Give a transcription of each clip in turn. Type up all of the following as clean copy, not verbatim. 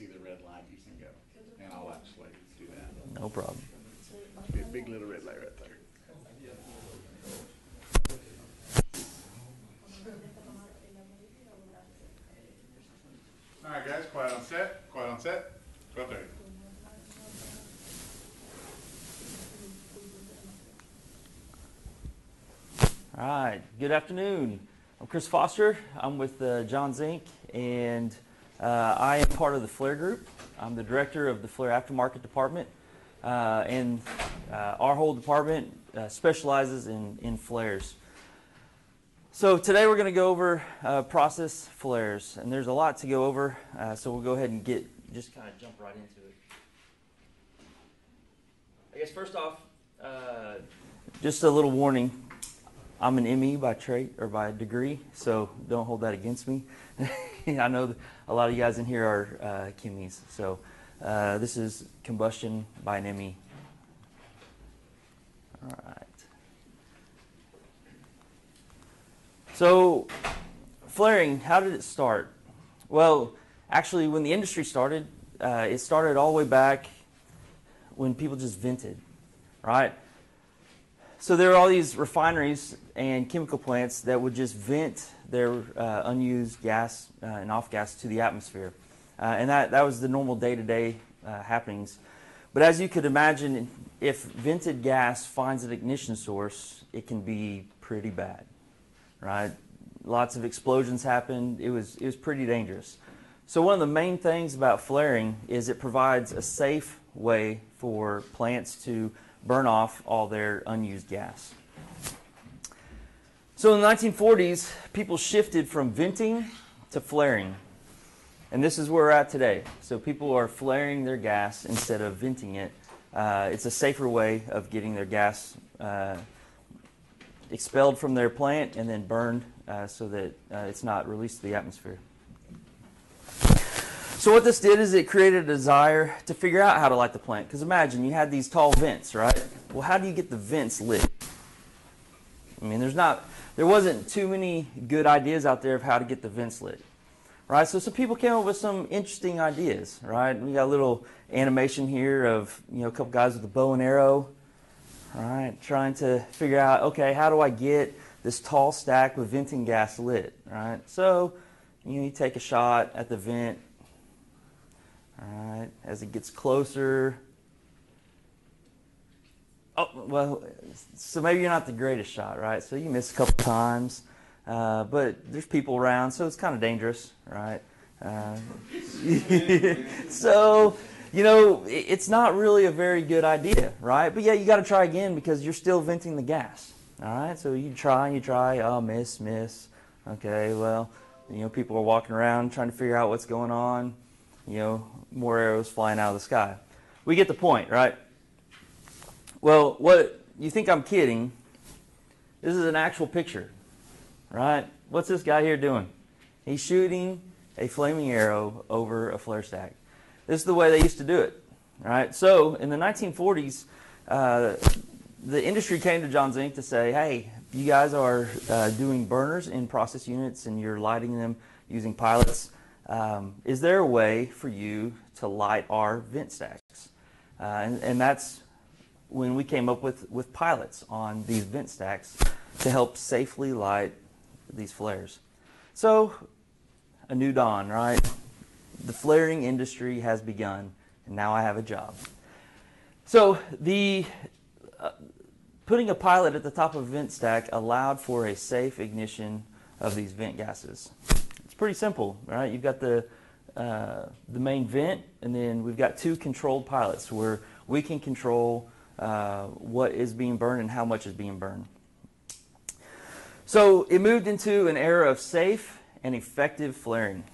see the red light, you can go. And I'll actually do that. No problem. Be a big little red light right there. All right, guys, quiet on set. Quiet on set. Go up there. All right, good afternoon. I'm Chris Foster. I'm with John Zink, and I am part of the Flare Group. I'm the director of the Flare Aftermarket Department, and our whole department specializes in flares. So today we're going to go over process flares, and there's a lot to go over, so we'll go ahead and just kind of jump right into it. I guess first off, just a little warning. I'm an ME by trade or by degree, so don't hold that against me. I know a lot of you guys in here are chemies, so this is combustion by an ME. All right. So, flaring, how did it start? Well, actually, when the industry started, it started all the way back when people just vented, right? So there were all these refineries and chemical plants that would just vent their unused gas and off gas to the atmosphere. And that was the normal day-to-day happenings. But as you could imagine, if vented gas finds an ignition source, it can be pretty bad, right? Lots of explosions happened. It was pretty dangerous. So one of the main things about flaring is it provides a safe way for plants to burn off all their unused gas. So in the 1940s, people shifted from venting to flaring. And this is where we're at today. So people are flaring their gas instead of venting it. It's a safer way of getting their gas expelled from their plant and then burned so that it's not released to the atmosphere. So what this did is it created a desire to figure out how to light the plant. Because imagine you had these tall vents, right? Well, how do you get the vents lit? I mean, there wasn't too many good ideas out there of how to get the vents lit, right? So some people came up with some interesting ideas, right? We got a little animation here of a couple guys with a bow and arrow, right? Trying to figure out, okay, how do I get this tall stack with venting gas lit, right? So you take a shot at the vent. All right, as it gets closer. Oh, well, so maybe you're not the greatest shot, right? So you miss a couple times, but there's people around, so it's kind of dangerous, right? So, it's not really a very good idea, right? But yeah, you got to try again because you're still venting the gas, all right? So you try, oh, miss. Okay, well, people are walking around trying to figure out what's going on. More arrows flying out of the sky. We get the point, right? Well, what you think I'm kidding, this is an actual picture, right? What's this guy here doing? He's shooting a flaming arrow over a flare stack. This is the way they used to do it, right? So in the 1940s, the industry came to John Zink to say, hey, you guys are doing burners in process units and you're lighting them using pilots. Is there a way for you to light our vent stacks? And that's when we came up with pilots on these vent stacks to help safely light these flares. So, a new dawn, right? The flaring industry has begun, and now I have a job. So, putting a pilot at the top of a vent stack allowed for a safe ignition of these vent gases. Pretty simple, right? You've got the main vent, and then we've got two controlled pilots where we can control what is being burned and how much is being burned. So it moved into an era of safe and effective flaring.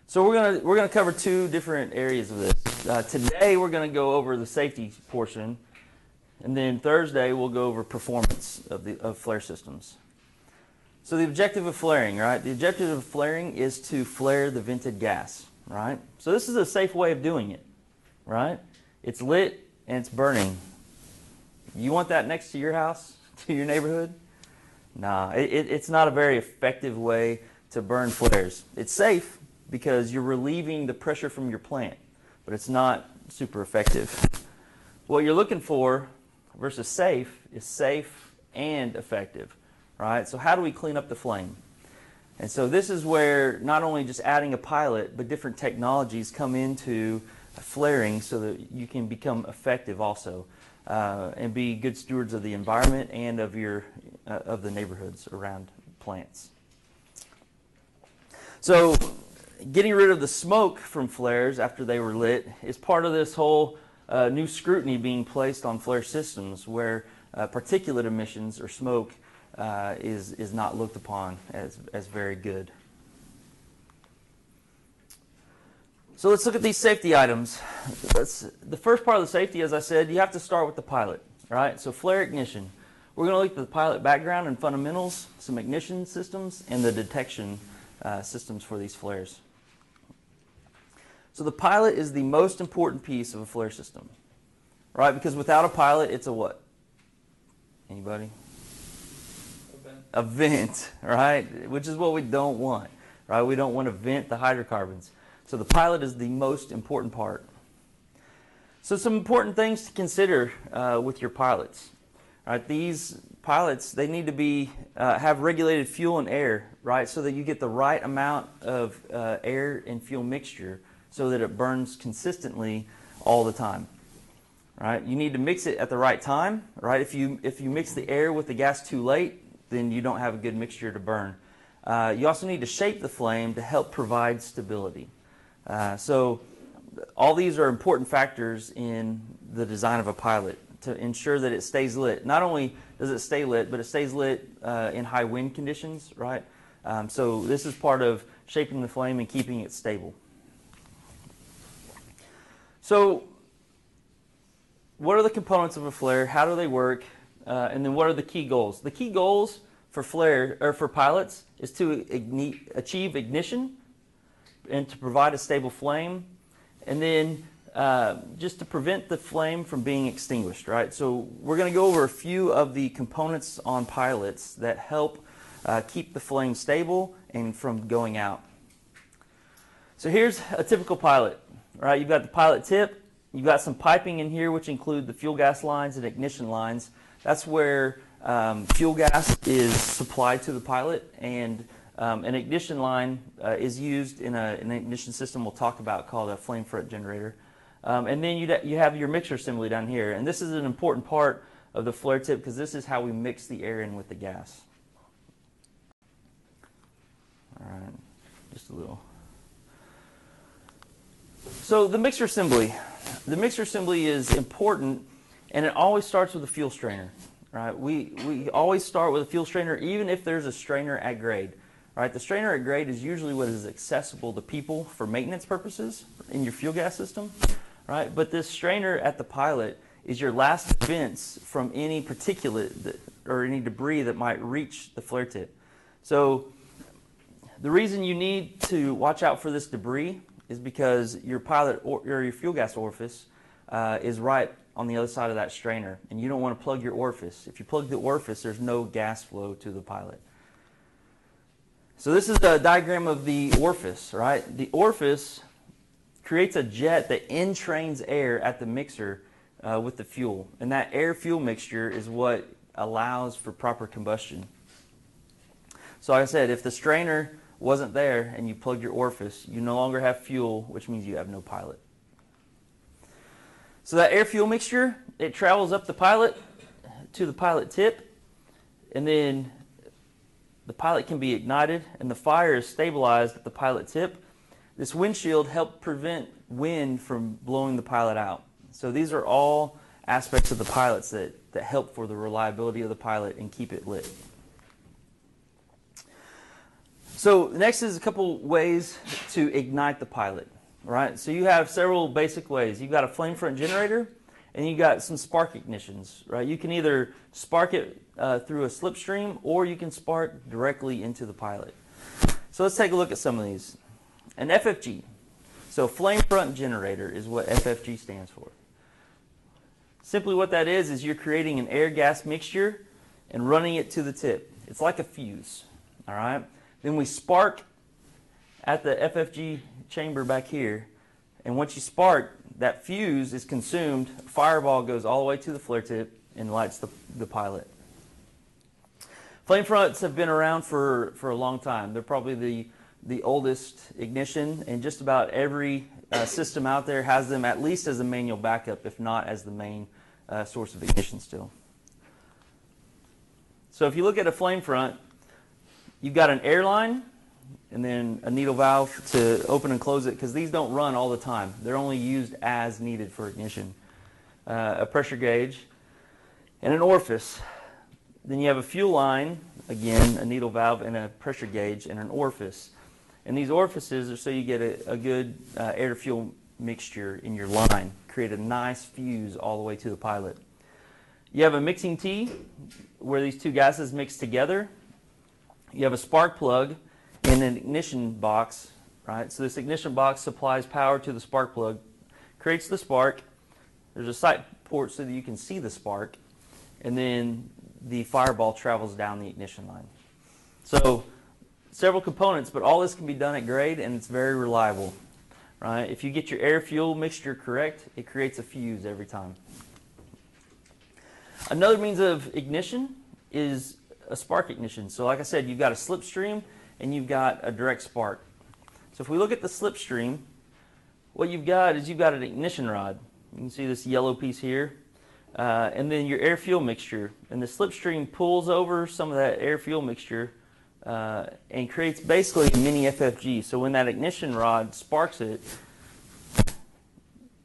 So we're gonna cover two different areas of this. Today we're gonna go over the safety portion, and then Thursday we'll go over performance of flare systems. So the objective of flaring, right? The objective of flaring is to flare the vented gas, right? So this is a safe way of doing it, right? It's lit and it's burning. You want that next to your house, to your neighborhood? Nah, it's not a very effective way to burn flares. It's safe, because you're relieving the pressure from your plant, but it's not super effective. What you're looking for versus safe is safe and effective, right? So how do we clean up the flame? And so this is where not only just adding a pilot, but different technologies come into flaring so that you can become effective also, and be good stewards of the environment and of the neighborhoods around plants. So getting rid of the smoke from flares after they were lit is part of this whole new scrutiny being placed on flare systems, where particulate emissions or smoke is not looked upon as very good. So let's look at these safety items. The first part of the safety, as I said, you have to start with the pilot, right? So flare ignition. We're going to look at the pilot background and fundamentals, some ignition systems, and the detection systems for these flares. So the pilot is the most important piece of a flare system, right? Because without a pilot, it's a what? Anybody? A vent, right? Which is what we don't want, right? We don't want to vent the hydrocarbons. So the pilot is the most important part. So some important things to consider with your pilots. Right? These pilots, they need to be have regulated fuel and air, right? So that you get the right amount of air and fuel mixture so that it burns consistently all the time. Right? You need to mix it at the right time, right? If you mix the air with the gas too late, then you don't have a good mixture to burn. You also need to shape the flame to help provide stability. So all these are important factors in the design of a pilot to ensure that it stays lit. Not only does it stay lit, but it stays lit in high wind conditions, right? So this is part of shaping the flame and keeping it stable. So what are the components of a flare? How do they work? And then what are the key goals? The key goals for flare or for pilots is to achieve ignition and to provide a stable flame, and then just to prevent the flame from being extinguished, right? So we're going to go over a few of the components on pilots that help keep the flame stable and from going out. So here's a typical pilot, right? You've got the pilot tip, you've got some piping in here which include the fuel gas lines and ignition lines. That's where fuel gas is supplied to the pilot, and an ignition line is used in an ignition system we'll talk about called a flame front generator. And then you have your mixer assembly down here. And this is an important part of the flare tip because this is how we mix the air in with the gas. All right, just a little. So the mixer assembly. The mixer assembly is important, and it always starts with a fuel strainer. Right? We always start with a fuel strainer even if there's a strainer at grade. Right, the strainer at grade is usually what is accessible to people for maintenance purposes in your fuel gas system, right? But this strainer at the pilot is your last defense from any particulate or any debris that might reach the flare tip. So the reason you need to watch out for this debris is because your pilot or your fuel gas orifice is right on the other side of that strainer, and you don't want to plug your orifice. If you plug the orifice, there's no gas flow to the pilot. So this is the diagram of the orifice, right? The orifice creates a jet that entrains air at the mixer with the fuel. And that air-fuel mixture is what allows for proper combustion. So like I said, if the strainer wasn't there and you plugged your orifice, you no longer have fuel, which means you have no pilot. So that air-fuel mixture, it travels up the pilot to the pilot tip, and then the pilot can be ignited and the fire is stabilized at the pilot tip. This windshield helps prevent wind from blowing the pilot out. So these are all aspects of the pilots that help for the reliability of the pilot and keep it lit. So next is a couple ways to ignite the pilot. Right? So you have several basic ways. You've got a flame front generator and you got some spark ignitions. Right? You can either spark it through a slipstream, or you can spark directly into the pilot. So let's take a look at some of these. An FFG, so flame front generator is what FFG stands for. Simply what that is you're creating an air-gas mixture and running it to the tip. It's like a fuse, all right? Then we spark at the FFG chamber back here, and once you spark, that fuse is consumed, fireball goes all the way to the flare tip and lights the pilot. Flame fronts have been around for a long time. They're probably the oldest ignition, and just about every system out there has them at least as a manual backup, if not as the main source of ignition still. So if you look at a flame front, you've got an air line and then a needle valve to open and close it, because these don't run all the time. They're only used as needed for ignition. A pressure gauge and an orifice. Then you have a fuel line, again, a needle valve and a pressure gauge and an orifice. And these orifices are so you get a good air-to-fuel mixture in your line, create a nice fuse all the way to the pilot. You have a mixing tee where these two gases mix together. You have a spark plug and an ignition box, right? So this ignition box supplies power to the spark plug, creates the spark. There's a sight port so that you can see the spark, and then the fireball travels down the ignition line. So several components, but all this can be done at grade, and it's very reliable, right? If you get your air-fuel mixture correct, it creates a fuse every time. Another means of ignition is a spark ignition. So like I said, you've got a slipstream and you've got a direct spark. So if we look at the slipstream, what you've got is you've got an ignition rod. You can see this yellow piece here. And then your air-fuel mixture. And the slipstream pulls over some of that air-fuel mixture and creates basically a mini FFG. So when that ignition rod sparks it,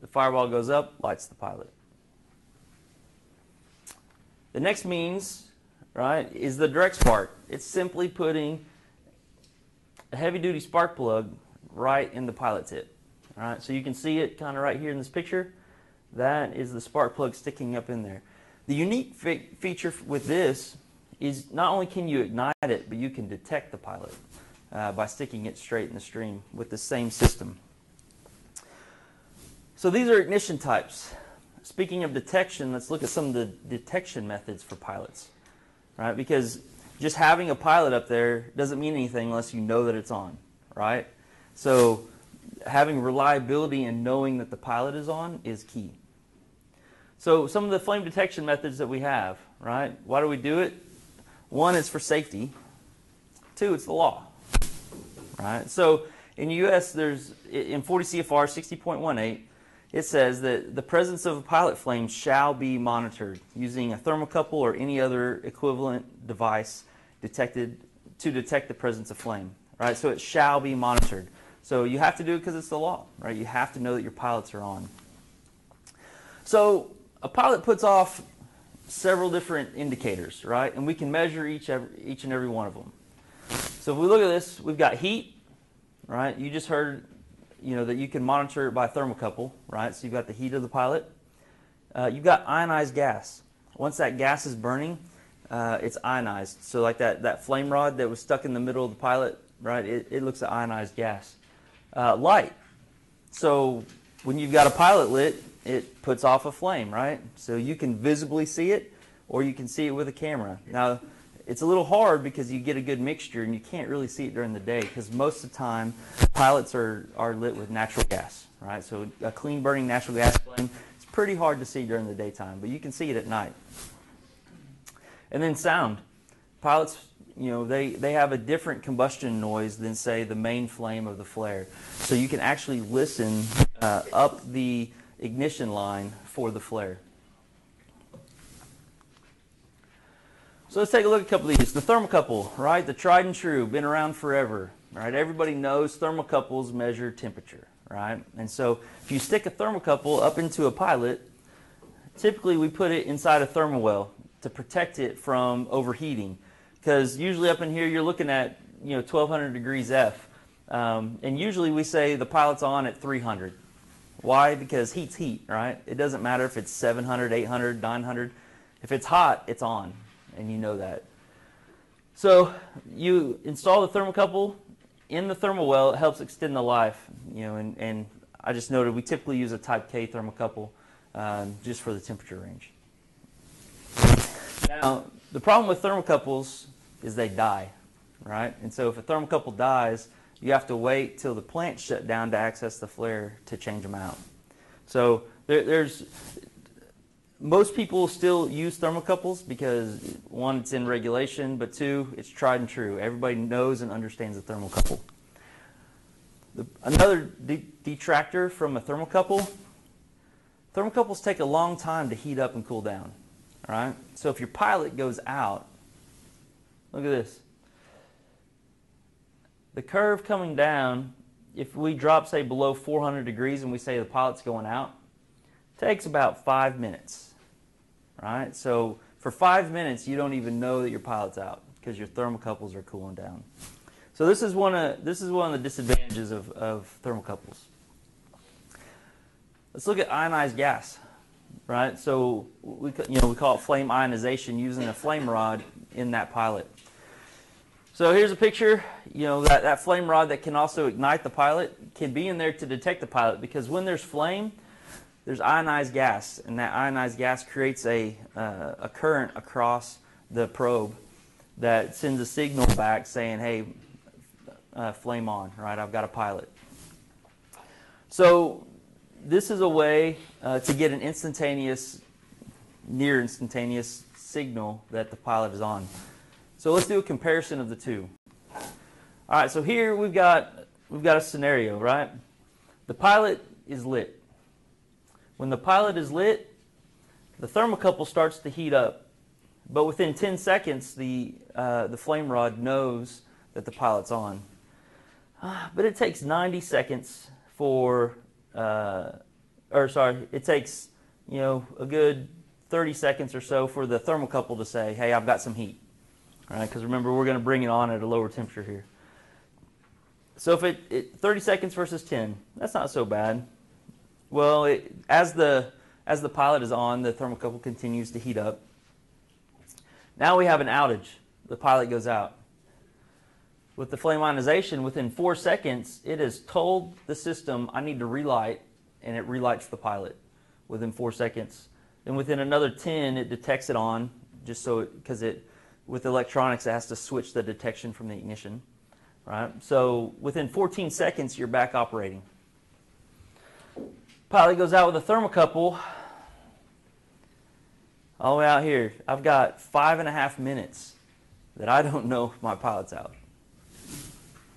the fireball goes up, lights the pilot. The next means, right, is the direct spark. It's simply putting a heavy-duty spark plug right in the pilot tip. All right, so you can see it kind of right here in this picture. That is the spark plug sticking up in there. The unique feature with this is not only can you ignite it, but you can detect the pilot by sticking it straight in the stream with the same system. So these are ignition types. Speaking of detection, let's look at some of the detection methods for pilots, right? Because just having a pilot up there doesn't mean anything unless you know that it's on, right? So having reliability and knowing that the pilot is on is key. So some of the flame detection methods that we have, right? Why do we do it? One, is for safety. Two, it's the law, right? So in the U.S., there's, in 40 CFR 60.18, it says that the presence of a pilot flame shall be monitored using a thermocouple or any other equivalent device detected to detect the presence of flame, right? So it shall be monitored. So you have to do it because it's the law, right? You have to know that your pilots are on. So a pilot puts off several different indicators, right? And we can measure each and every one of them. So if we look at this, we've got heat, right? You just heard, that you can monitor it by thermocouple, right? So you've got the heat of the pilot. You've got ionized gas. Once that gas is burning, it's ionized. So like that flame rod that was stuck in the middle of the pilot, right? It looks at ionized gas. Light. So when you've got a pilot lit, it puts off a flame, right? So you can visibly see it, or you can see it with a camera. Now, it's a little hard because you get a good mixture and you can't really see it during the day, because most of the time pilots are lit with natural gas, right? So a clean burning natural gas flame, it's pretty hard to see during the daytime, but you can see it at night. And then sound. Pilots, they have a different combustion noise than, say, the main flame of the flare. So you can actually listen up the ignition line for the flare. So let's take a look at a couple of these. The thermocouple, right? The tried and true, been around forever, right? Everybody knows thermocouples measure temperature, right? And so if you stick a thermocouple up into a pilot, typically we put it inside a thermal well to protect it from overheating. Because usually up in here you're looking at 1200 degrees F, and usually we say the pilot's on at 300. Why? Because heat's heat, right? It doesn't matter if it's 700, 800, 900. If it's hot, it's on, and you know that. So you install the thermocouple in the thermal well. It helps extend the life, and I just noted we typically use a Type K thermocouple just for the temperature range. Now, the problem with thermocouples is they die, right? And so if a thermocouple dies, you have to wait till the plant's shut down to access the flare to change them out. So there's most people still use thermocouples because, one, it's in regulation, but two, it's tried and true. Everybody knows and understands a thermocouple. Another detractor from a thermocouple, thermocouples take a long time to heat up and cool down. All right? So if your pilot goes out, look at this. The curve coming down, if we drop, say, below 400 degrees and we say the pilot's going out, takes about 5 minutes. Right? So for 5 minutes, you don't even know that your pilot's out because your thermocouples are cooling down. So this is one of the disadvantages of thermocouples. Let's look at ionized gas. Right? So we call it flame ionization using a flame rod in that pilot. So here's a picture. That flame rod that can also ignite the pilot can be in there to detect the pilot, because when there's flame, there's ionized gas, and that ionized gas creates a current across the probe that sends a signal back saying, hey, flame on, right? I've got a pilot. So this is a way to get an instantaneous, near instantaneous signal that the pilot is on. So let's do a comparison of the two. All right, so here we've got a scenario, right? The pilot is lit. When the pilot is lit, the thermocouple starts to heat up, but within 10 seconds, the flame rod knows that the pilot's on. But it takes 90 seconds it takes a good 30 seconds or so for the thermocouple to say, hey, I've got some heat. All right, because remember, we're going to bring it on at a lower temperature here. So if 30 seconds versus 10, that's not so bad. Well, as the pilot is on, the thermocouple continues to heat up. Now we have an outage. The pilot goes out. With the flame ionization, within 4 seconds, it has told the system, I need to relight, and it relights the pilot within 4 seconds. Then within another 10, it detects it on, with electronics, it has to switch the detection from the ignition. Right? So within 14 seconds, you're back operating. Pilot goes out with a thermocouple. All the way out here, I've got 5.5 minutes that I don't know if my pilot's out.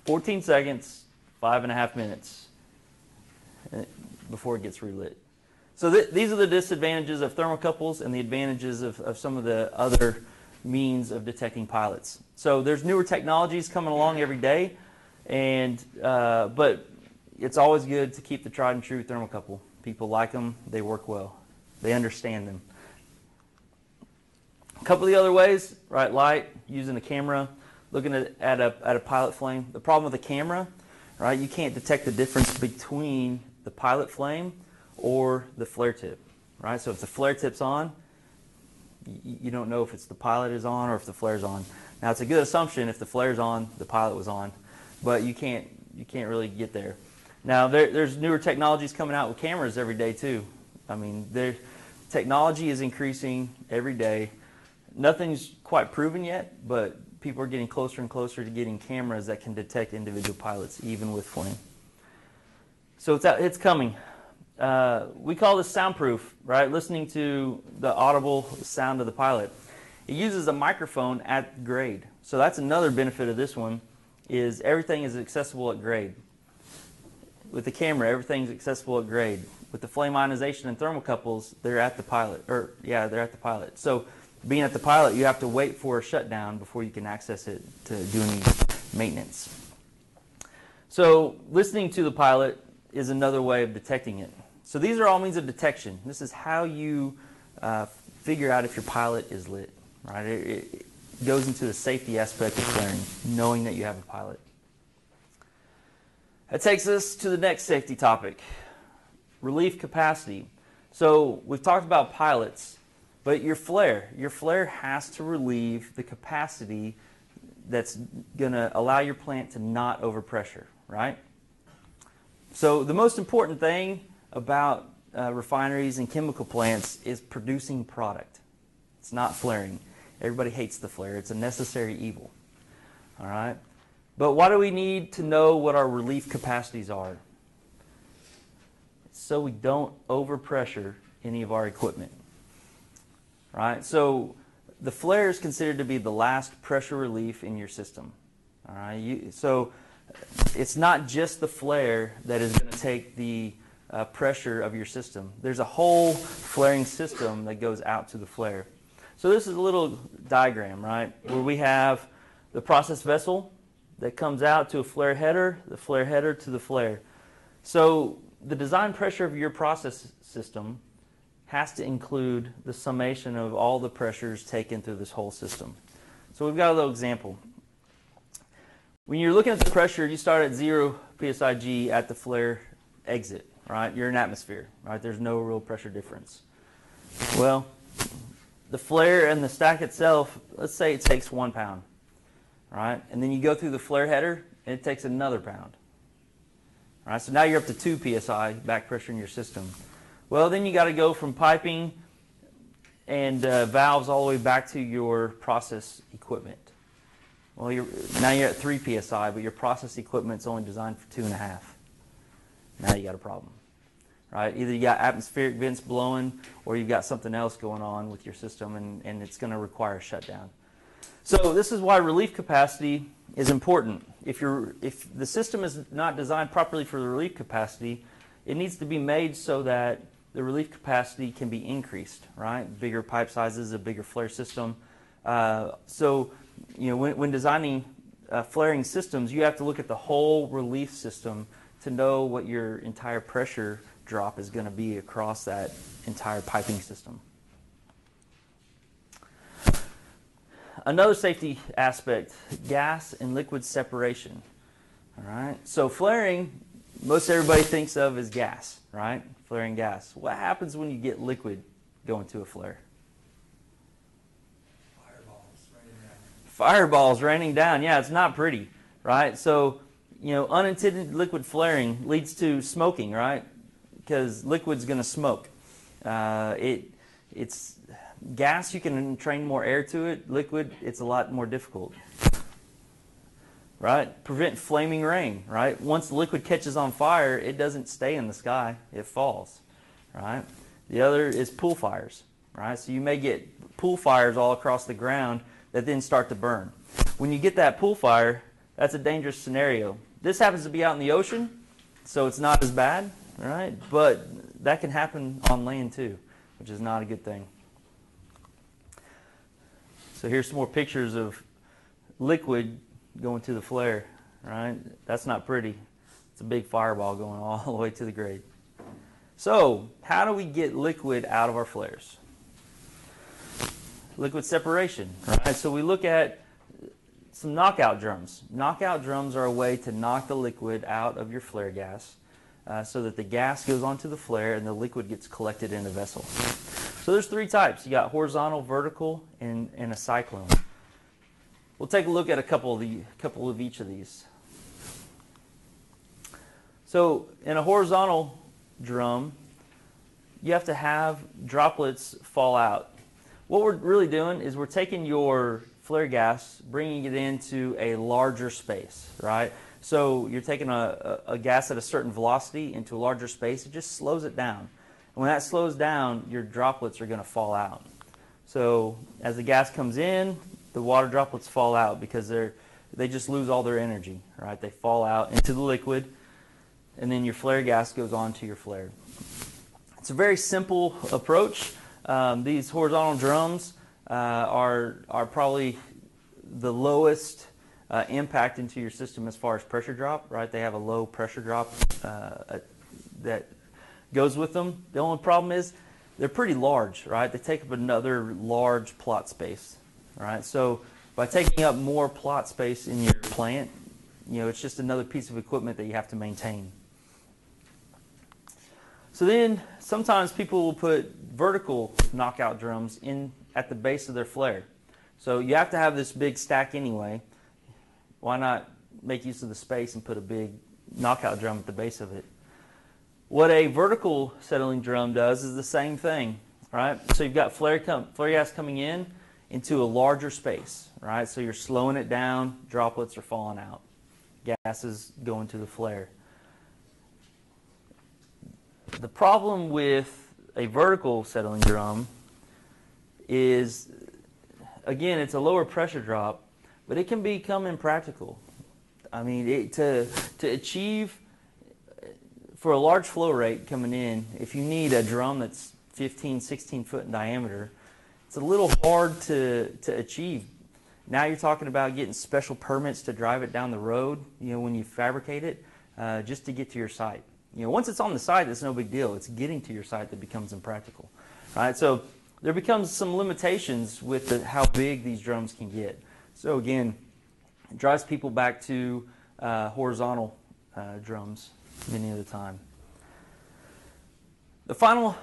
14 seconds, 5.5 minutes before it gets relit. So these are the disadvantages of thermocouples and the advantages of some of the other means of detecting pilots. So there's newer technologies coming along every day, but it's always good to keep the tried and true thermocouple. People like them, they work well, they understand them. A couple of the other ways, right? Light, using a camera, looking at a pilot flame. The problem with a camera, right? You can't detect the difference between the pilot flame or the flare tip, right? So if the flare tip's on, you don't know if it's the pilot is on or if the flare's on. Now it's a good assumption if the flare's on, the pilot was on, but you can't really get there. Now there's newer technologies coming out with cameras every day too. I mean, technology is increasing every day. Nothing's quite proven yet, but people are getting closer and closer to getting cameras that can detect individual pilots, even with flame. So it's coming. We call this soundproof, right? Listening to the audible sound of the pilot. It uses a microphone at grade. So that's another benefit of this one, is everything is accessible at grade. With the camera, everything's accessible at grade. With the flame ionization and thermocouples, they're at the pilot. They're at the pilot. So being at the pilot, you have to wait for a shutdown before you can access it to do any maintenance. So listening to the pilot is another way of detecting it. So these are all means of detection. This is how you figure out if your pilot is lit. Right? It goes into the safety aspect of flaring, knowing that you have a pilot. That takes us to the next safety topic, relief capacity. So we've talked about pilots, but your flare has to relieve the capacity that's going to allow your plant to not overpressure, right? So the most important thing about refineries and chemical plants is producing product. It's not flaring. Everybody hates the flare. It's a necessary evil. All right? But why do we need to know what our relief capacities are? So we don't overpressure any of our equipment. Right? So the flare is considered to be the last pressure relief in your system. All right? So it's not just the flare that is going to take the pressure of your system. There's a whole flaring system that goes out to the flare. So this is a little diagram, right, where we have the process vessel that comes out to a flare header, the flare header to the flare. So the design pressure of your process system has to include the summation of all the pressures taken through this whole system. So we've got a little example. When you're looking at the pressure, you start at 0 psi at the flare exit, right? You're in atmosphere, right? There's no real pressure difference. Well, the flare and the stack itself, let's say it takes 1 pound, right? And then you go through the flare header, and it takes another pound. All right, so now you're up to 2 psi back pressure in your system. Well, then you got to go from piping and valves all the way back to your process equipment. Well, now you're at 3 psi, but your process equipment's only designed for 2.5. Now you got a problem, right? Either you got atmospheric vents blowing, or you've got something else going on with your system, and it's going to require a shutdown. So this is why relief capacity is important. If the system is not designed properly for the relief capacity, it needs to be made so that the relief capacity can be increased, right? Bigger pipe sizes, a bigger flare system. So, you know, when designing flaring systems, you have to look at the whole relief system to know what your entire pressure drop is going to be across that entire piping system. Another safety aspect, gas and liquid separation. All right, so flaring, most everybody thinks of as gas, right? Flaring gas. What happens when you get liquid going to a flare? Fireballs raining down. Yeah, it's not pretty, right? So, you know, unintended liquid flaring leads to smoking, right? Because liquid's going to smoke. It's gas, you can train more air to it. Liquid, it's a lot more difficult. Right? Prevent flaming rain, right? Once the liquid catches on fire, it doesn't stay in the sky, it falls, right? The other is pool fires, right? So you may get pool fires all across the ground that then start to burn. When you get that pool fire, that's a dangerous scenario. This happens to be out in the ocean, so it's not as bad, right? But that can happen on land too, which is not a good thing. So here's some more pictures of liquid going to the flare, right? That's not pretty. It's a big fireball going all the way to the grade. So how do we get liquid out of our flares? Liquid separation, right? So we look at some knockout drums. Knockout drums are a way to knock the liquid out of your flare gas so that the gas goes onto the flare and the liquid gets collected in a vessel. So there's 3 types. You got horizontal, vertical, and a cyclone. We'll take a look at a couple of each of these. So in a horizontal drum, you have to have droplets fall out. What we're really doing is we're taking your flare gas, bringing it into a larger space, right? So you're taking a gas at a certain velocity into a larger space. It just slows it down. And when that slows down, your droplets are going to fall out. So as the gas comes in, the water droplets fall out because they just lose all their energy, right? They fall out into the liquid, and then your flare gas goes on to your flare. It's a very simple approach. These horizontal drums are probably the lowest impact into your system as far as pressure drop, right? They have a low pressure drop that goes with them. The only problem is they're pretty large, right? They take up another large plot space, right? So by taking up more plot space in your plant, you know, it's just another piece of equipment that you have to maintain. So then sometimes people will put vertical knockout drums in at the base of their flare. So you have to have this big stack anyway. Why not make use of the space and put a big knockout drum at the base of it? What a vertical settling drum does is the same thing, right? So you've got flare gas coming in into a larger space, right? So you're slowing it down, droplets are falling out. gases go into the flare. The problem with a vertical settling drum is, again, it's a lower pressure drop, but it can become impractical. I mean, to achieve, for a large flow rate coming in, if you need a drum that's 15, 16 foot in diameter, it's a little hard to achieve. Now you're talking about getting special permits to drive it down the road, when you fabricate it, just to get to your site. Once it's on the site, it's no big deal. It's getting to your site that becomes impractical. Right? So there becomes some limitations with how big these drums can get. So again, it drives people back to horizontal drums many of the time. The final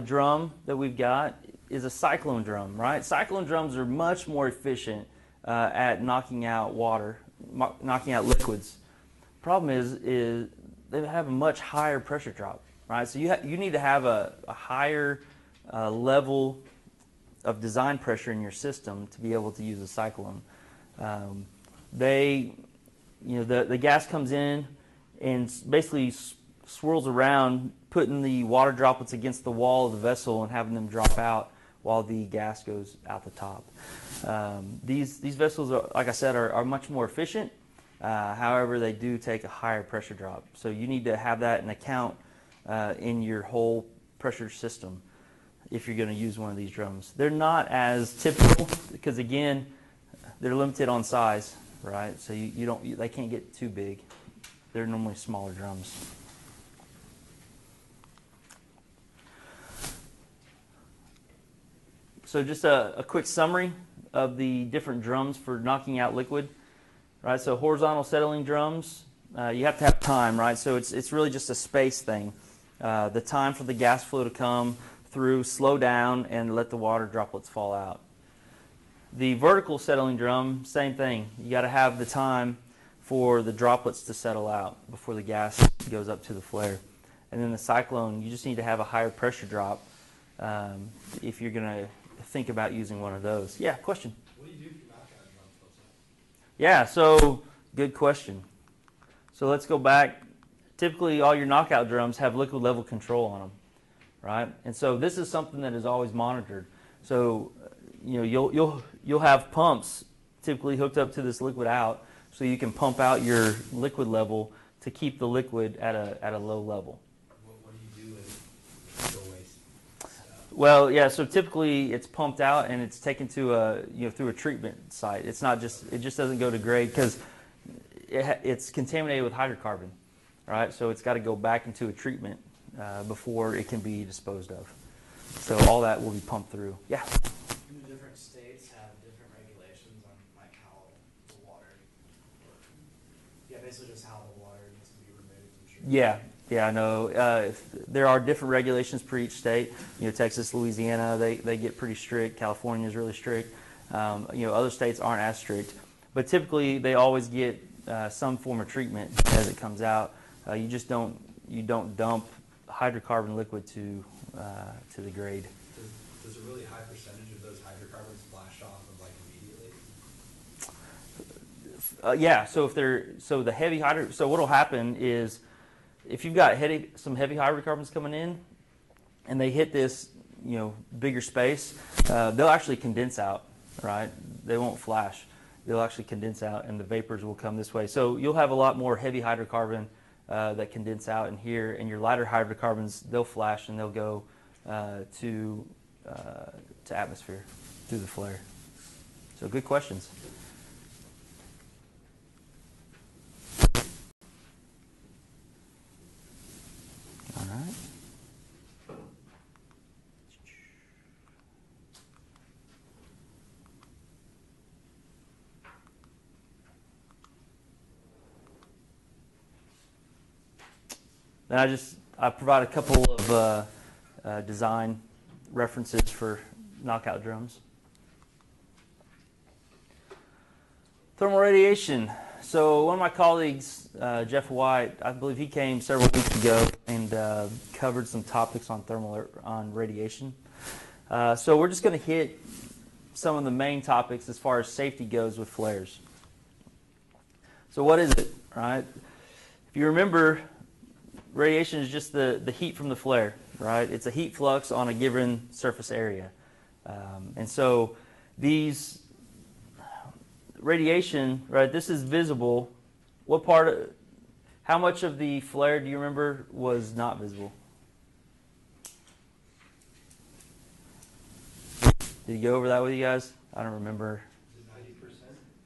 drum that we've got is a cyclone drum, right? Cyclone drums are much more efficient at knocking out water, knocking out liquids. Problem is they have a much higher pressure drop, right? So you need to have a higher level of design pressure in your system to be able to use a cyclone. The gas comes in and basically swirls around, putting the water droplets against the wall of the vessel and having them drop out while the gas goes out the top. These vessels, like I said, are much more efficient. However, they do take a higher pressure drop. So you need to have that in account in your whole pressure system if you're going to use one of these drums. They're not as typical because, again, they're limited on size, right? So they can't get too big. They're normally smaller drums. So just a quick summary of the different drums for knocking out liquid. Right, so horizontal settling drums, you have to have time, right? So it's really just a space thing. The time for the gas flow to come through, slow down, and let the water droplets fall out. The vertical settling drum, same thing. You got to have the time for the droplets to settle out before the gas goes up to the flare. And then the cyclone, you just need to have a higher pressure drop if you're going to think about using one of those. Yeah, question? What do you do if you knock out a drum floats up? Yeah, so good question. So let's go back. Typically, all your knockout drums have liquid level control on them, right? And so this is something that is always monitored. So you'll have pumps typically hooked up to this liquid out, so you can pump out your liquid level to keep the liquid at a low level. What do you do with still waste stuff? Well, yeah. So typically, it's pumped out and it's taken to through a treatment site. It's not just it just doesn't go to grade because it's contaminated with hydrocarbon, right? So it's got to go back into a treatment before it can be disposed of. So all that will be pumped through. Yeah. Do the different states have different regulations on like how the water, basically just how the water needs to be removed from treatment? Yeah, I know. There are different regulations per each state. Texas, Louisiana, they get pretty strict. California is really strict. Other states aren't as strict. But typically, they always get some form of treatment as it comes out. You just don't dump hydrocarbon liquid to the grade. Does a really high percentage of those hydrocarbons splash off of like immediately? Yeah. So the heavy so what'll happen is if you've got some heavy hydrocarbons coming in, and they hit this bigger space, they'll actually condense out. Right? They won't flash. They'll actually condense out, and the vapors will come this way. So you'll have a lot more heavy hydrocarbon that condense out in here, and your lighter hydrocarbons, they'll flash and they'll go to atmosphere through the flare. So good questions. All right. Then I provide a couple of design references for knockout drums. Thermal radiation. So one of my colleagues, Jeff White, I believe he came several weeks ago and covered some topics on radiation. So we're just going to hit some of the main topics as far as safety goes with flares. So what is it, right? If you remember, radiation is just the heat from the flare, right? It's a heat flux on a given surface area. And so these radiation, right, this is visible. How much of the flare, do you remember, was not visible? Did he go over that with you guys? I don't remember. 90%?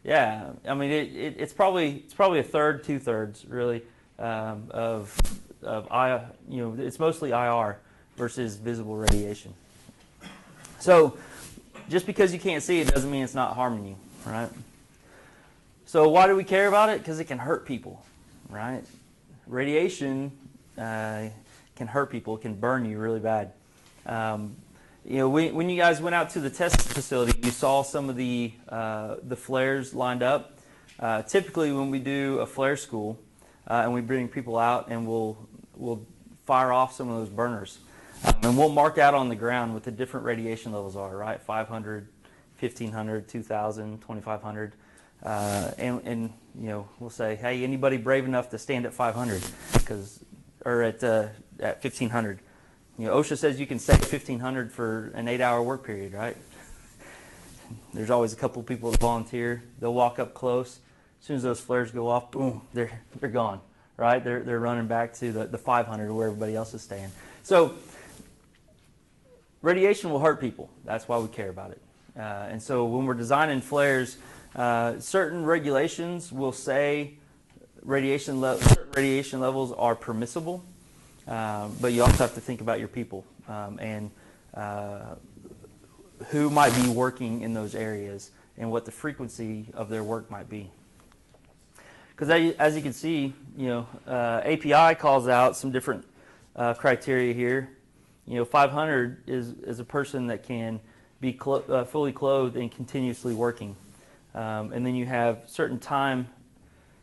Yeah, I mean it's probably a third, 2/3 really of it's mostly IR versus visible radiation. So just because you can't see it doesn't mean it's not harming you, right? So why do we care about it? Because it can hurt people, right? Radiation can hurt people. It can burn you really bad. When you guys went out to the test facility, you saw some of the flares lined up. Typically, when we do a flare school and we bring people out, and we'll fire off some of those burners, and we'll mark out on the ground what the different radiation levels are. Right, 500, 1500, 2000, 2500, and we'll say, hey, anybody brave enough to stand at 500, or at 1500. OSHA says you can set 1500 for an 8-hour work period, right? There's always a couple of people that volunteer. They'll walk up close. As soon as those flares go off, boom, they're gone, right? They're running back to the 500 where everybody else is staying. So radiation will hurt people. That's why we care about it. And so when we're designing flares, certain regulations will say certain radiation levels are permissible. But you also have to think about your people and who might be working in those areas and what the frequency of their work might be. Because as you can see, API calls out some different criteria here. 500 is a person that can be fully clothed and continuously working. And then you have certain time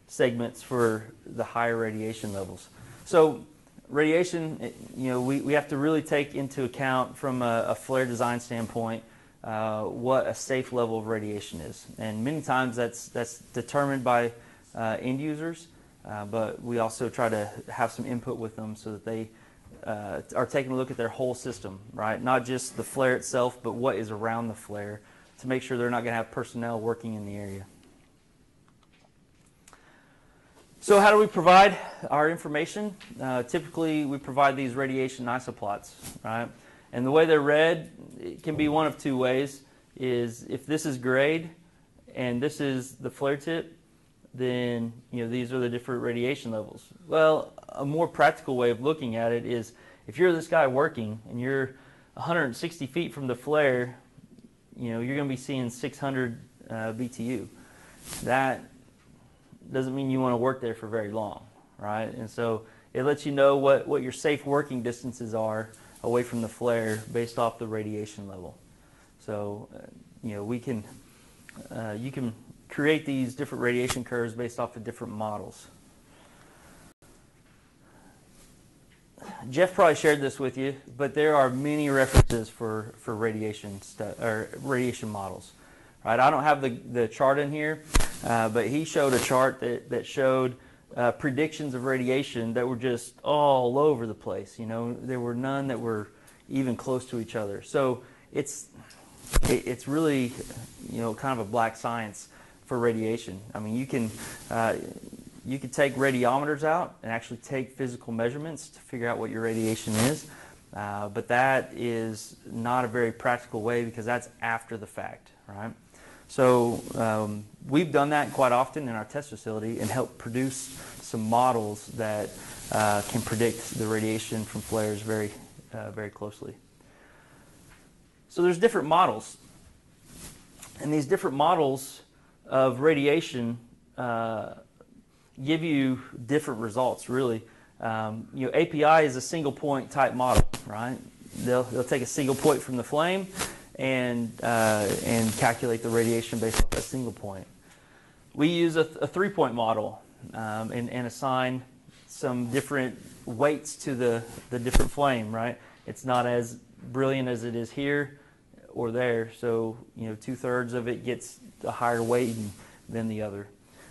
segments for the higher radiation levels. So radiation, we have to really take into account from a flare design standpoint what a safe level of radiation is. And many times that's determined by end users, but we also try to have some input with them so that they are taking a look at their whole system, right? Not just the flare itself, but what is around the flare to make sure they're not going to have personnel working in the area. So how do we provide our information? Typically, we provide these radiation isoplots, right? And the way they're read, it can be one of two ways. Is if this is grade and this is the flare tip, then these are the different radiation levels. Well, a more practical way of looking at it is if you're this guy working and you're 160 feet from the flare, you're going to be seeing 600 BTU. That doesn't mean you want to work there for very long, right? And so it lets you know what your safe working distances are away from the flare based off the radiation level. So you can create these different radiation curves based off of different models. Jeff probably shared this with you, but there are many references for radiation models. Right? I don't have the chart in here, but he showed a chart that showed predictions of radiation that were just all over the place. There were none that were even close to each other. So it's really kind of a black science for radiation. I mean, you can take radiometers out and actually take physical measurements to figure out what your radiation is, but that is not a very practical way because that's after the fact, right? So we've done that quite often in our test facility and helped produce some models that can predict the radiation from flares very, very closely. So there's different models, and these different models of radiation give you different results, really. API is a single point type model, right? They'll take a single point from the flame and calculate the radiation based on that single point. We use a 3-point model and assign some different weights to the different flame, right? It's not as brilliant as it is here or there, so 2/3 of it gets a higher weight than the other.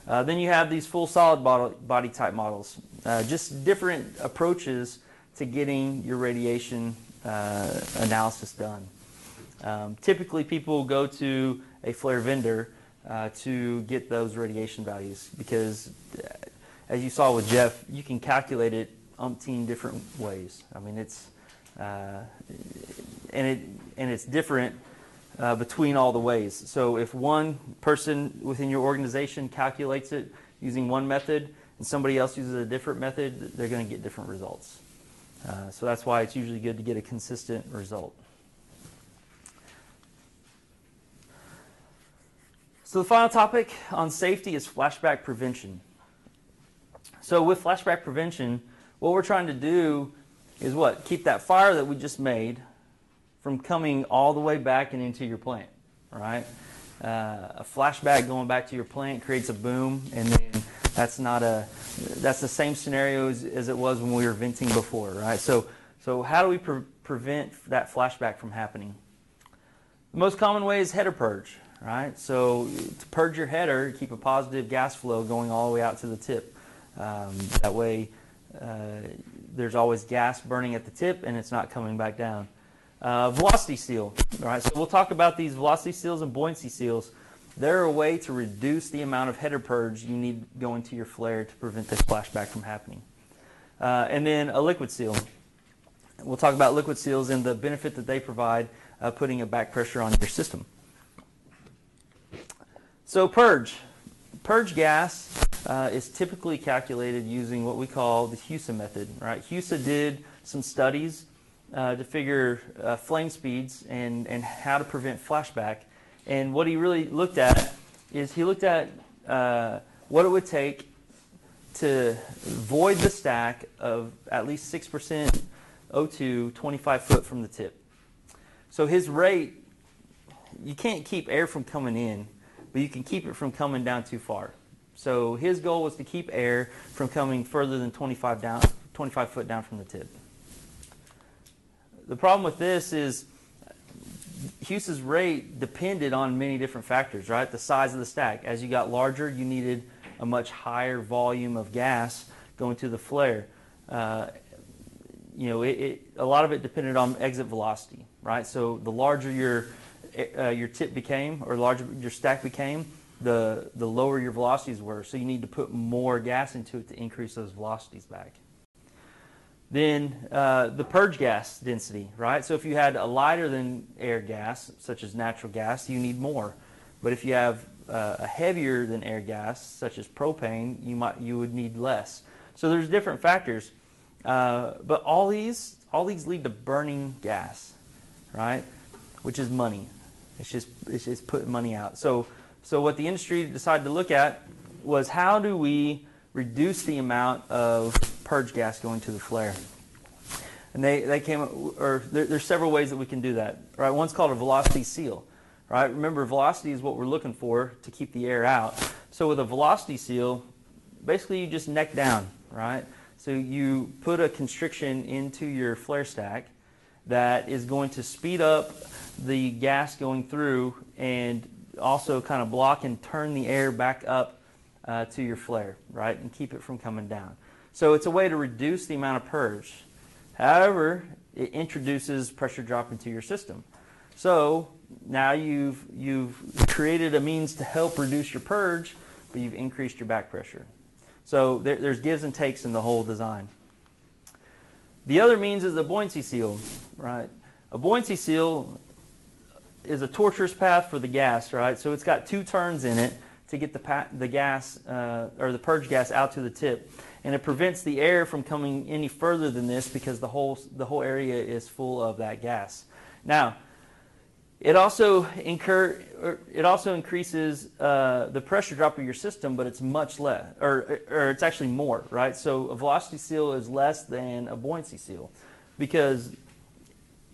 Then you have these full solid body type models, just different approaches to getting your radiation analysis done. Typically, people go to a flare vendor to get those radiation values because, as you saw with Jeff, you can calculate it umpteen different ways. I mean, it's and it's different between all the ways. So if one person within your organization calculates it using one method and somebody else uses a different method, they're going to get different results. So that's why it's usually good to get a consistent result. So the final topic on safety is flashback prevention. So with flashback prevention, what we're trying to do is what? Keep that fire that we just made from coming all the way back and into your plant, right? A flashback going back to your plant creates a boom, and then that's the same scenario as it was when we were venting before, right? So how do we prevent that flashback from happening? The most common way is header purge, right? So to purge your header, keep a positive gas flow going all the way out to the tip. That way there's always gas burning at the tip and it's not coming back down. Velocity seal, all right? So we'll talk about these velocity seals and buoyancy seals. They're a way to reduce the amount of header purge you need going to your flare to prevent this flashback from happening. And then a liquid seal. We'll talk about liquid seals and the benefit that they provide putting a back pressure on your system. So purge. Purge gas is typically calculated using what we call the HUSA method, right? HUSA did some studies to figure flame speeds and how to prevent flashback. And what he really looked at is he looked at what it would take to void the stack of at least 6% O2 25 foot from the tip. So his rate, you can't keep air from coming in, but you can keep it from coming down too far. So his goal was to keep air from coming further than 25 foot down from the tip. The problem with this is HUSA's rate depended on many different factors, right? The size of the stack. As you got larger, you needed a much higher volume of gas going to the flare. A lot of it depended on exit velocity, right? So the larger your tip became, or larger your stack became, the lower your velocities were. So you need to put more gas into it to increase those velocities back. Then the purge gas density, right? So if you had a lighter than air gas, such as natural gas, you need more. But if you have a heavier than air gas, such as propane, you would need less. So there's different factors, but all these lead to burning gas, right? Which is money. It's just putting money out. So what the industry decided to look at was, how do we reduce the amount of purge gas going to the flare? And they came up, or there's several ways that we can do that, right? One's called a velocity seal, right? Remember, velocity is what we're looking for to keep the air out. So with a velocity seal, basically you just neck down, right? So you put a constriction into your flare stack that is going to speed up the gas going through and also kind of block and turn the air back up to your flare, right? And keep it from coming down. So it's a way to reduce the amount of purge. However, it introduces pressure drop into your system. So now you've created a means to help reduce your purge, but you've increased your back pressure. So there's gives and takes in the whole design. The other means is a buoyancy seal, right? A buoyancy seal is a tortuous path for the gas, right? So it's got two turns in it to get the gas or the purge gas out to the tip, and it prevents the air from coming any further than this because the whole area is full of that gas. Now, it also increases the pressure drop of your system, but it's much less, or it's actually more, right? So a velocity seal is less than a buoyancy seal because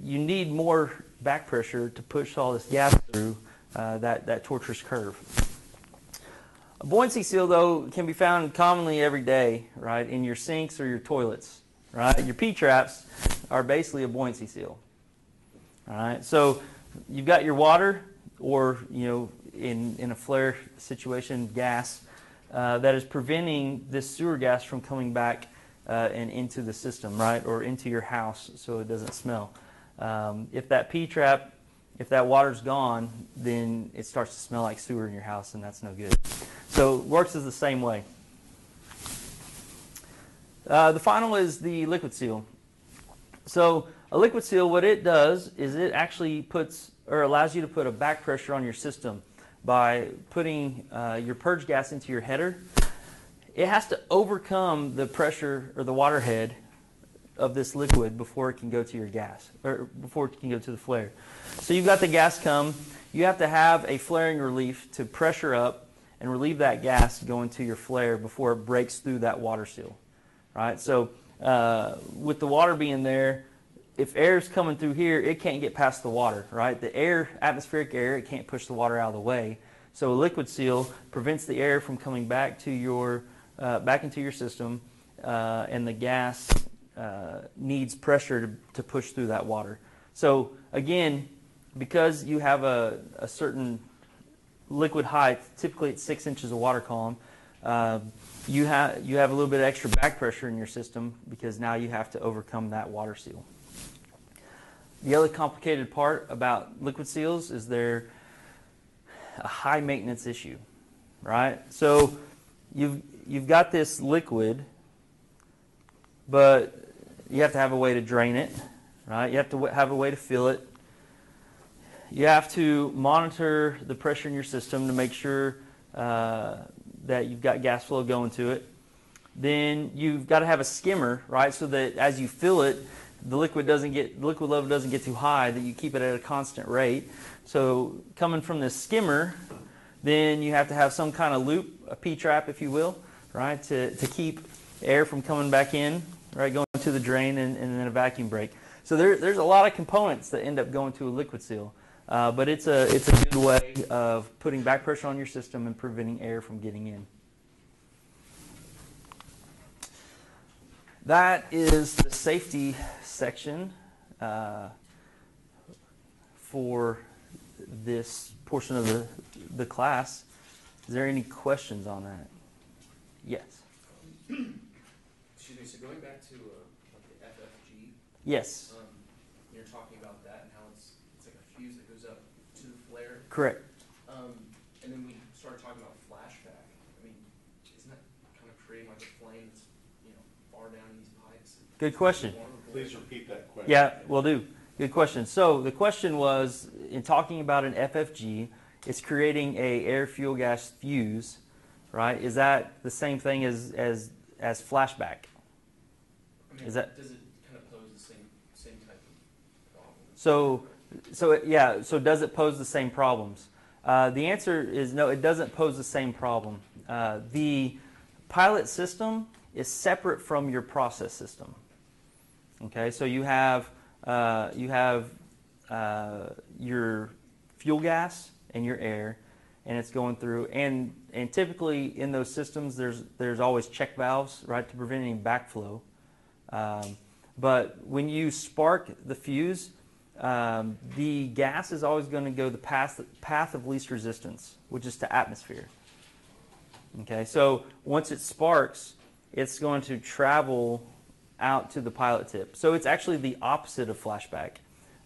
you need more back pressure to push all this gas through that tortuous curve. A buoyancy seal, though, can be found commonly every day, right, in your sinks or your toilets, right? Your P-traps are basically a buoyancy seal, all right? So you've got your water, or, in a flare situation, gas. that is preventing this sewer gas from coming back and into the system, right, or into your house so it doesn't smell. If that P-trap, if that water's gone, then it starts to smell like sewer in your house, and that's no good. So it works as the same way. The final is the liquid seal. So a liquid seal, what it does is it actually puts or allows you to put a back pressure on your system by putting your purge gas into your header. It has to overcome the pressure or the water head of this liquid before it can go to your gas, or before it can go to the flare. So you've got the gas come, you have to have a flaring relief to pressure up and relieve that gas going to your flare before it breaks through that water seal. Right? So with the water being there, if air is coming through here, it can't get past the water, right? The air, atmospheric air, it can't push the water out of the way. So a liquid seal prevents the air from coming back to your back into your system, and the gas needs pressure to push through that water. So again, because you have a certain liquid height, typically it's 6 inches of water column, you have a little bit of extra back pressure in your system because now you have to overcome that water seal. The other complicated part about liquid seals is they're a high maintenance issue, right? So you've got this liquid, but you have to have a way to drain it, right? You have to have a way to fill it. You have to monitor the pressure in your system to make sure that you've got gas flow going to it. Then you've got to have a skimmer, right, so that as you fill it, the liquid level doesn't get too high, that you keep it at a constant rate. So coming from this skimmer, then you have to have some kind of loop, a P-trap if you will, right, to keep air from coming back in, right, going to the drain, and then a vacuum brake. So there's a lot of components that end up going to a liquid seal. But it's a good way of putting back pressure on your system and preventing air from getting in. That is the safety section for this portion of the class. Is there any questions on that? Yes. Excuse me, so going back to like the FFG. Yes. You're talking about that and how it's like a fuse that goes up to the flare. Correct. And then we started talking about flashback. I mean, isn't that kind of creating like a flame that's, you know, far down in these pipes? Good question. Please repeat that question. Yeah, will do. Good question. So the question was, in talking about an FFG, it's creating a air fuel gas fuse, right? Is that the same thing as flashback? I mean, Is that, does it kind of pose the same type of problem? So does it pose the same problems? The answer is no, it doesn't pose the same problem. The pilot system is separate from your process system. Okay, so you have your fuel gas and your air, and it's going through. And typically in those systems, there's always check valves, right, to prevent any backflow. But when you spark the fuse, the gas is always going to go the path of least resistance, which is to atmosphere. Okay, so once it sparks, it's going to travel out to the pilot tip. So it's actually the opposite of flashback,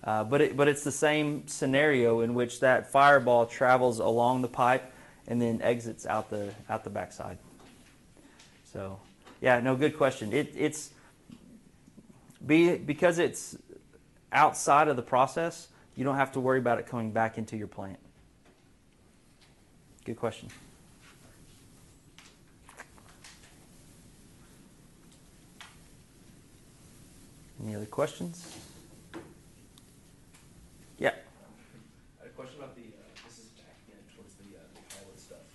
but it's the same scenario in which that fireball travels along the pipe and then exits out the backside. So yeah, no, good question. Because it's outside of the process, you don't have to worry about it coming back into your plant. Good question. Any other questions? Yeah. I had a question about this is back again towards the pilot stuff.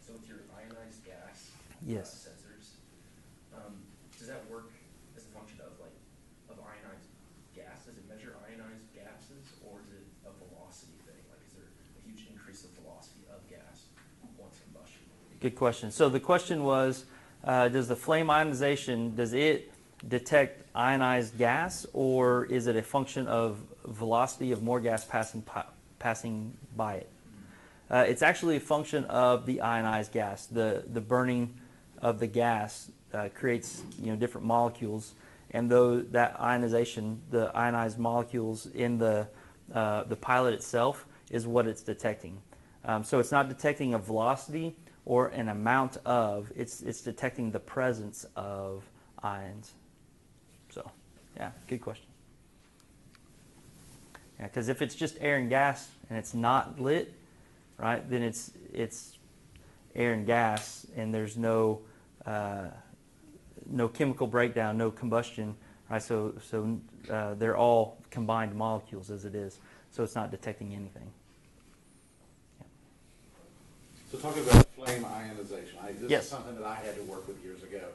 So with your ionized gas Yes. sensors, does that work as a function of ionized gas? Does it measure ionized gases, or is it a velocity thing? Like, is there a huge increase of velocity of gas once combustion? Good question. So the question was, does the flame ionization, does it detect ionized gas, or is it a function of velocity of more gas passing by it? It's actually a function of the ionized gas. The burning of the gas creates different molecules, and though that ionization, the ionized molecules in the pilot itself is what it's detecting. So it's not detecting a velocity or an amount of, it's detecting the presence of ions. So, yeah, good question. Yeah, because if it's just air and gas and it's not lit, right, then it's air and gas, and there's no chemical breakdown, no combustion, right? So they're all combined molecules as it is, so it's not detecting anything. So talking about flame ionization, this Yes. is something that I had to work with years ago.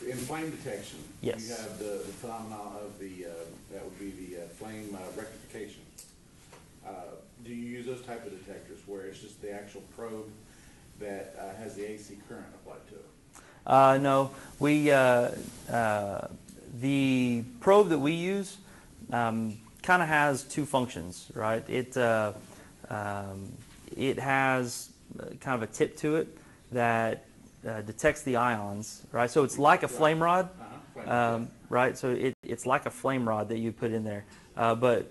In flame detection, Yes. you have the phenomenon of that would be the flame rectification. Do you use those type of detectors where it's just the actual probe that has the AC current applied to it? No, the probe that we use kind of has two functions, right? It has kind of a tip to it that detects the ions, right? So it's like a flame rod, right? So it's like a flame rod that you put in there, but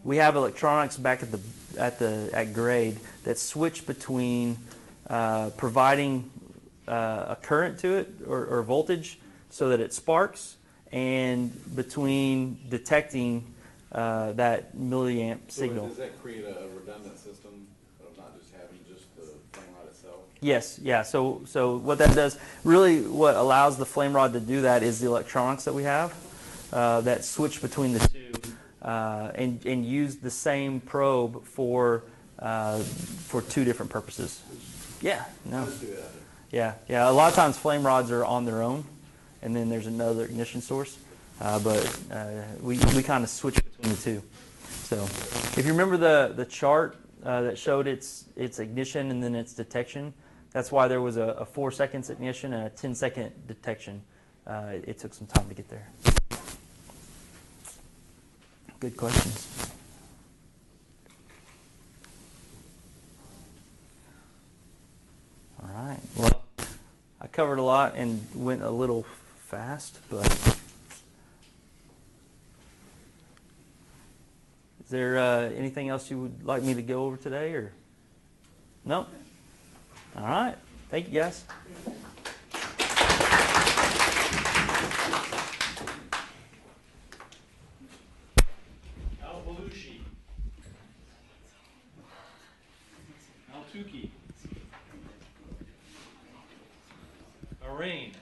we have electronics back at grade that switch between providing a current to it or voltage so that it sparks, and between detecting that milliamp signal. So does that create a redundant system of not just having just the flame rod itself? Yes, yeah. So what that does, really what allows the flame rod to do that is the electronics that we have that switch between the two and use the same probe for two different purposes. Yeah, no. Let's do that. Yeah. A lot of times flame rods are on their own, and then there's another ignition source. But we kind of switch between the two. So if you remember the chart that showed its ignition and then its detection, that's why there was a 4 seconds ignition and a 10-second detection. It took some time to get there. Good questions. All right. Well, I covered a lot and went a little fast, but is there anything else you would like me to go over today, or no? All right. Thank you, guys. Al-Balushi. Al-Tuki. Arain.